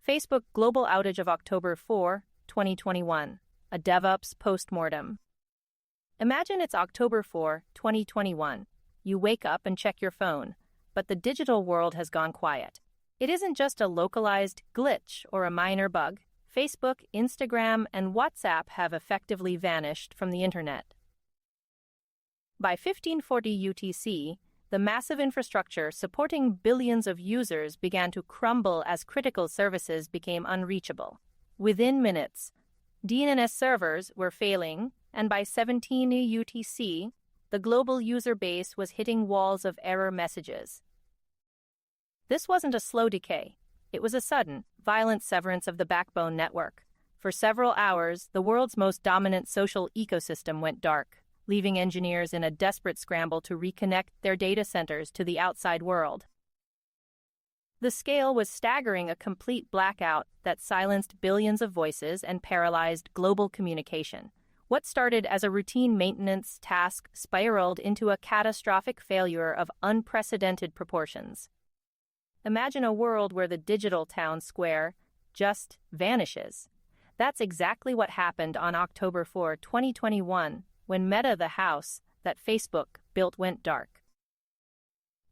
Facebook Global Outage of October 4, 2021. A DevOps Postmortem. Imagine it's October 4, 2021. You wake up and check your phone, but the digital world has gone quiet. It isn't just a localized glitch or a minor bug. Facebook, Instagram, and WhatsApp have effectively vanished from the internet. By 1540 UTC, the massive infrastructure supporting billions of users began to crumble as critical services became unreachable. Within minutes, DNS servers were failing, and by 17 UTC, the global user base was hitting walls of error messages. This wasn't a slow decay. It was a sudden, violent severance of the backbone network. For several hours, the world's most dominant social ecosystem went dark, leaving engineers in a desperate scramble to reconnect their data centers to the outside world. The scale was staggering, a complete blackout that silenced billions of voices and paralyzed global communication. What started as a routine maintenance task spiraled into a catastrophic failure of unprecedented proportions. Imagine a world where the digital town square just vanishes. That's exactly what happened on October 4, 2021, when Meta, the house that Facebook built, went dark.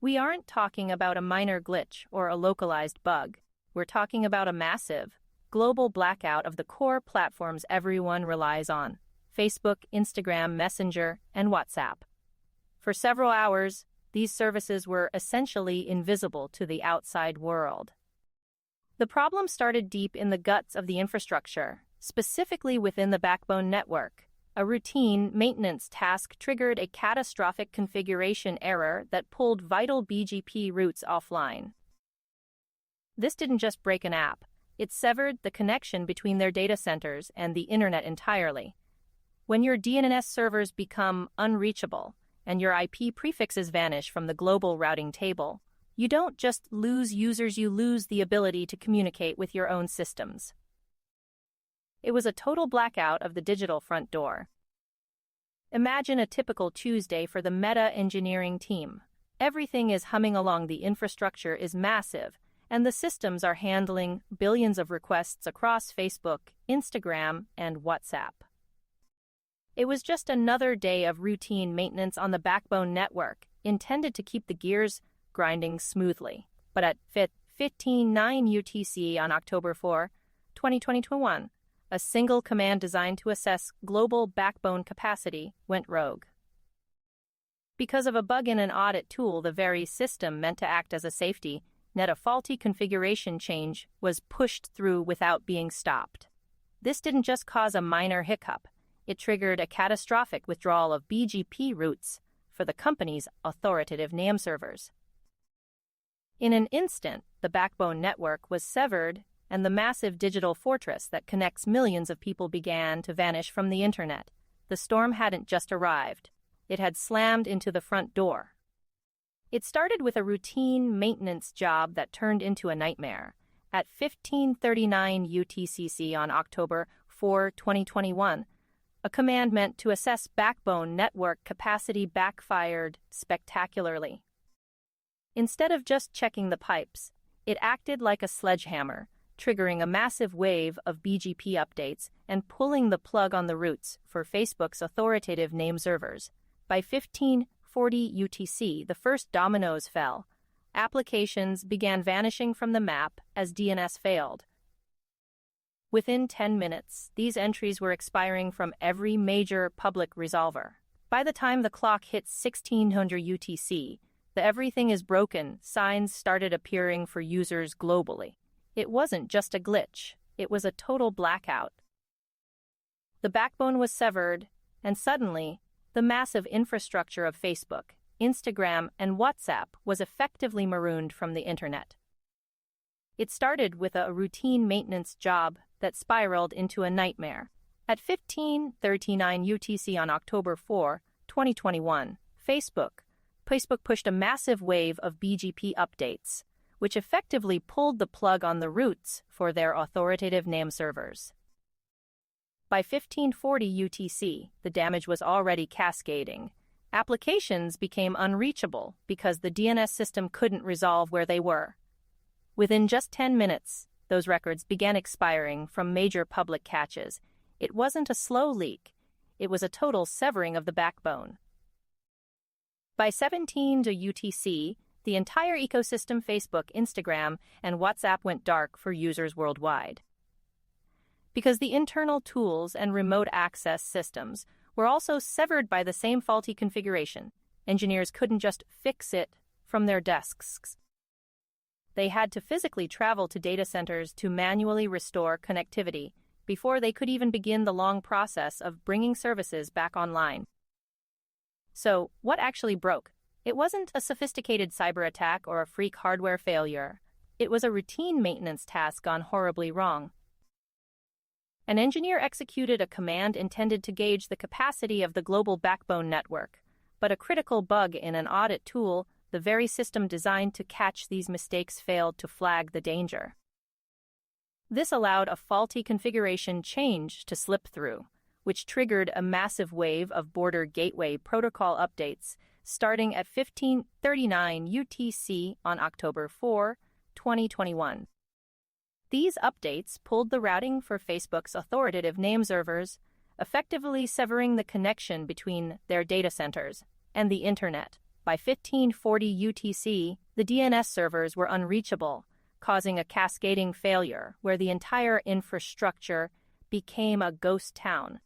We aren't talking about a minor glitch or a localized bug. We're talking about a massive, global blackout of the core platforms everyone relies on: Facebook, Instagram, Messenger, and WhatsApp. For several hours, these services were essentially invisible to the outside world. The problem started deep in the guts of the infrastructure, specifically within the backbone network. A routine maintenance task triggered a catastrophic configuration error that pulled vital BGP routes offline. This didn't just break an app, it severed the connection between their data centers and the internet entirely. When your DNS servers become unreachable and your IP prefixes vanish from the global routing table, you don't just lose users, you lose the ability to communicate with your own systems. It was a total blackout of the digital front door. Imagine a typical Tuesday for the Meta engineering team. Everything is humming along, the infrastructure is massive, and the systems are handling billions of requests across Facebook, Instagram, and WhatsApp. It was just another day of routine maintenance on the backbone network, intended to keep the gears grinding smoothly. But at 15:09 UTC on October 4, 2021, a single command designed to assess global backbone capacity went rogue. Because of a bug in an audit tool, the very system meant to act as a safety net, a faulty configuration change was pushed through without being stopped. This didn't just cause a minor hiccup, it triggered a catastrophic withdrawal of BGP routes for the company's authoritative name servers. In an instant, the backbone network was severed, and the massive digital fortress that connects millions of people began to vanish from the internet. The storm hadn't just arrived, it had slammed into the front door. It started with a routine maintenance job that turned into a nightmare. At 15:39 UTC on October 4, 2021, a command meant to assess backbone network capacity backfired spectacularly. Instead of just checking the pipes, it acted like a sledgehammer, triggering a massive wave of BGP updates and pulling the plug on the routes for Facebook's authoritative name servers. By 1540 UTC, the first dominoes fell. Applications began vanishing from the map as DNS failed. Within 10 minutes, these entries were expiring from every major public resolver. By the time the clock hit 1600 UTC, the "everything is broken" signs started appearing for users globally. It wasn't just a glitch, it was a total blackout. The backbone was severed, and suddenly, the massive infrastructure of Facebook, Instagram, and WhatsApp was effectively marooned from the internet. It started with a routine maintenance job that spiraled into a nightmare. At 15:39 UTC on October 4, 2021, Facebook pushed a massive wave of BGP updates, which effectively pulled the plug on the routes for their authoritative name servers. By 1540 UTC, the damage was already cascading. Applications became unreachable because the DNS system couldn't resolve where they were. Within just 10 minutes, those records began expiring from major public caches. It wasn't a slow leak. It was a total severing of the backbone. By 17 to UTC, the entire ecosystem Facebook, Instagram, and WhatsApp went dark for users worldwide. Because the internal tools and remote access systems were also severed by the same faulty configuration, engineers couldn't just fix it from their desks. They had to physically travel to data centers to manually restore connectivity before they could even begin the long process of bringing services back online. So, what actually broke? It wasn't a sophisticated cyber attack or a freak hardware failure. It was a routine maintenance task gone horribly wrong. An engineer executed a command intended to gauge the capacity of the global backbone network, but a critical bug in an audit tool, the very system designed to catch these mistakes, failed to flag the danger. This allowed a faulty configuration change to slip through, which triggered a massive wave of border gateway protocol updates starting at 15:39 UTC on October 4, 2021. These updates pulled the routing for Facebook's authoritative name servers, effectively severing the connection between their data centers and the Internet. By 15:40 UTC, the DNS servers were unreachable, causing a cascading failure where the entire infrastructure became a ghost town.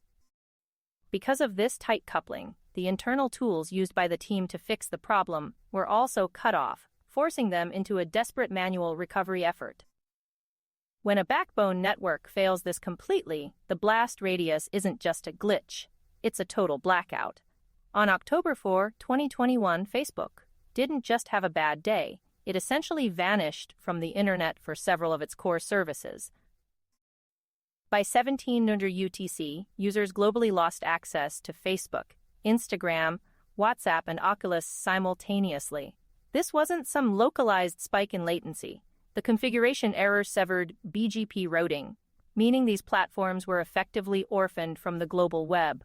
Because of this tight coupling, the internal tools used by the team to fix the problem were also cut off, forcing them into a desperate manual recovery effort. When a backbone network fails this completely, the blast radius isn't just a glitch, it's a total blackout. On October 4, 2021, Facebook didn't just have a bad day, it essentially vanished from the internet for several of its core services. By 1700 UTC, users globally lost access to Facebook, Instagram, WhatsApp, and Oculus simultaneously. This wasn't some localized spike in latency. The configuration error severed BGP routing, meaning these platforms were effectively orphaned from the global web.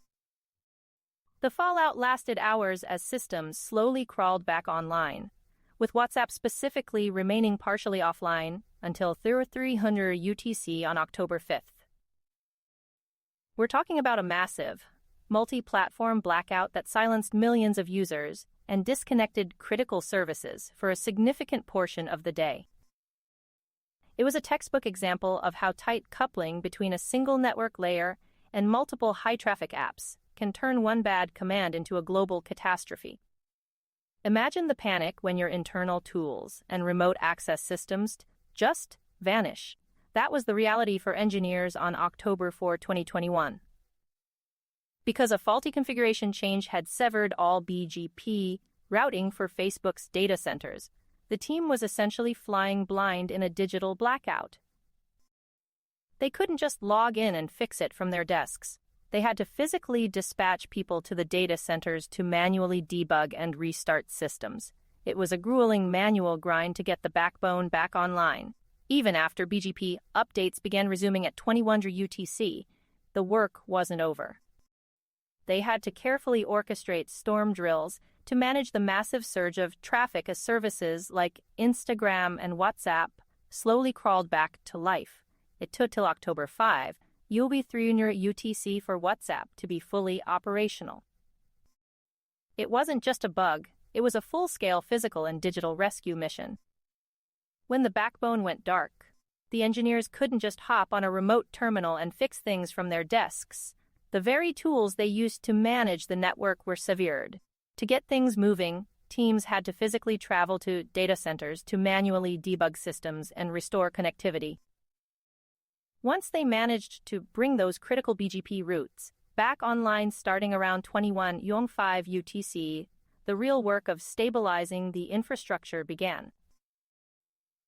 The fallout lasted hours as systems slowly crawled back online, with WhatsApp specifically remaining partially offline until 300 UTC on October 5th. We're talking about a massive, multi-platform blackout that silenced millions of users and disconnected critical services for a significant portion of the day. It was a textbook example of how tight coupling between a single network layer and multiple high-traffic apps can turn one bad command into a global catastrophe. Imagine the panic when your internal tools and remote access systems just vanish. That was the reality for engineers on October 4, 2021. Because a faulty configuration change had severed all BGP routing for Facebook's data centers, the team was essentially flying blind in a digital blackout. They couldn't just log in and fix it from their desks. They had to physically dispatch people to the data centers to manually debug and restart systems. It was a grueling manual grind to get the backbone back online. Even after BGP updates began resuming at 2100 UTC, the work wasn't over. They had to carefully orchestrate storm drills to manage the massive surge of traffic as services like Instagram and WhatsApp slowly crawled back to life. It took till October 5, UB300 UTC for WhatsApp to be fully operational. It wasn't just a bug, it was a full-scale physical and digital rescue mission. When the backbone went dark, the engineers couldn't just hop on a remote terminal and fix things from their desks. The very tools they used to manage the network were severed. To get things moving, teams had to physically travel to data centers to manually debug systems and restore connectivity. Once they managed to bring those critical BGP routes back online starting around 21:05 UTC, the real work of stabilizing the infrastructure began.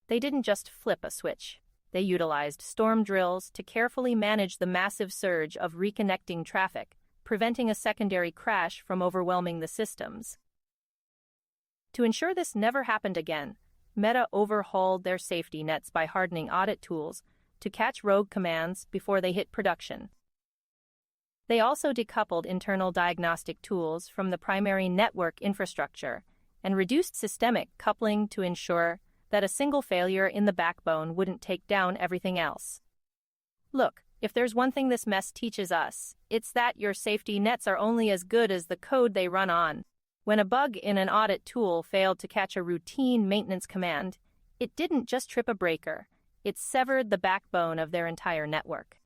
They didn't just flip a switch. They utilized storm drills to carefully manage the massive surge of reconnecting traffic, preventing a secondary crash from overwhelming the systems. To ensure this never happened again, Meta overhauled their safety nets by hardening audit tools to catch rogue commands before they hit production. They also decoupled internal diagnostic tools from the primary network infrastructure and reduced systemic coupling to ensure that a single failure in the backbone wouldn't take down everything else. Look, if there's one thing this mess teaches us, it's that your safety nets are only as good as the code they run on. When a bug in an audit tool failed to catch a routine maintenance command, it didn't just trip a breaker, it severed the backbone of their entire network.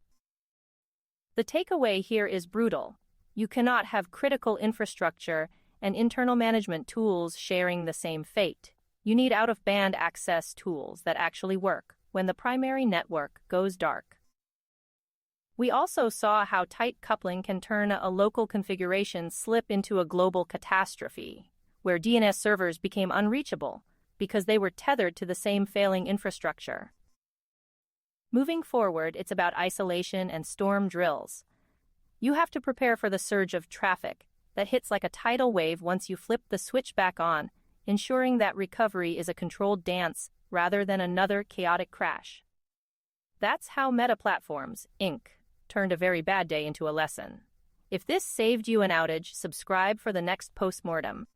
The takeaway here is brutal. You cannot have critical infrastructure and internal management tools sharing the same fate. You need out-of-band access tools that actually work when the primary network goes dark. We also saw how tight coupling can turn a local configuration slip into a global catastrophe, where DNS servers became unreachable because they were tethered to the same failing infrastructure. Moving forward, it's about isolation and storm drills. You have to prepare for the surge of traffic that hits like a tidal wave once you flip the switch back on, ensuring that recovery is a controlled dance rather than another chaotic crash. That's how Meta Platforms, Inc. turned a very bad day into a lesson. If this saved you an outage, subscribe for the next postmortem.